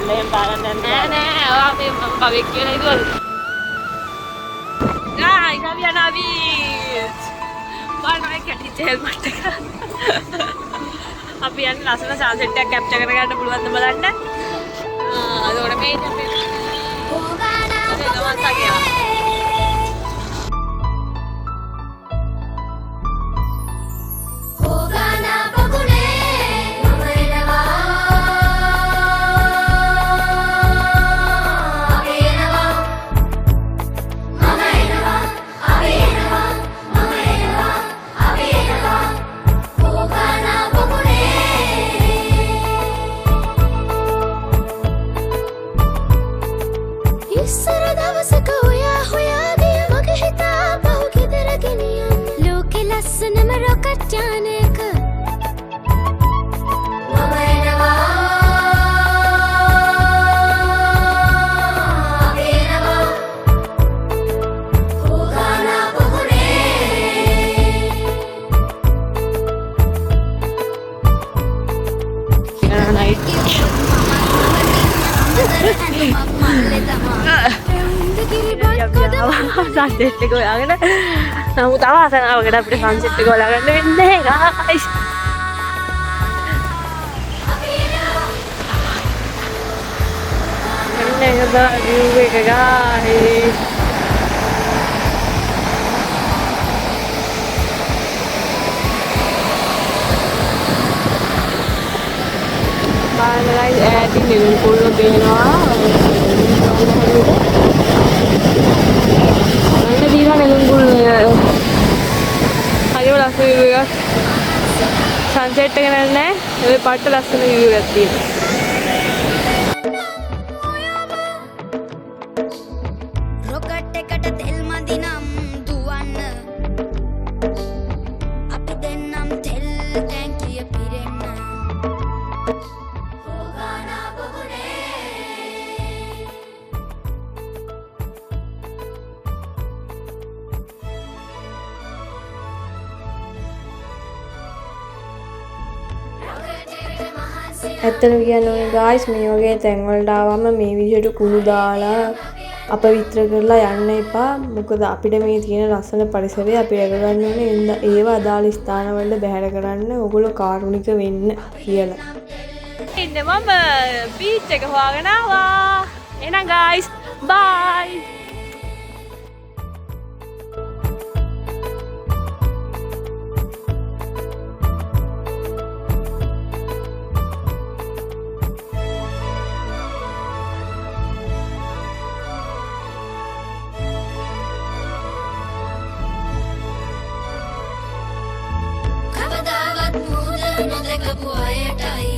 නෑ ඔයා මේ බබෙක් කියලා හිතුවද? ගායිස් අපි යනවා බීච්. බලන්න කැටි හෙල්මට් එක. අපි යන්නේ ලස්සන සන්සෙට් එකක් කැප්චර් කරගන්න පුළුවන්ද බලන්න. අදෝර මේ ඉන්නේ අපි. සන්සෙට් එක හොයාගෙන නමුත් අවාසනාවකට අපිට සන්සෙට් එක හොයාගන්න වෙන්නේ නැහැ ගායිස්. මෙන්න ඒක view එක ගායිස්. බලන්න ගායිස් ඈතින් නෙළුම් කුල්ලෝ පේනවා. සන්සෙට් එක නෑ ඒ පාට ලස්සන view එකක් තියෙනවා. රොකට් එකට තෙල් මදිනම් දුවන්න අපි දෙන්නම් තෙල් ටැංකිය පිරෙන්න හොගානා බොගුනේ ඇත්තටම කියන්න ඕනේ ගායිස් මේ වගේ තැන් වලට ආවම මේ විදිහට කුණු දාලා අපවිත්‍ර කරලා යන්න එපා. මොකද අපිට මේ තියෙන ලස්සන පරිසරය අපි රැක ගන්න ඕනේ. ඒව අදාළ ස්ථානවල බැහැර කරන්න ඕගොල්ලෝ කාරුණික වෙන්න කියලා. ඉන්නේ මම බීච් එක හොයාගෙන ආවා. එහෙනම් ගායිස් බයි. කවදාවත් මුහුද නොදකපු අයටයි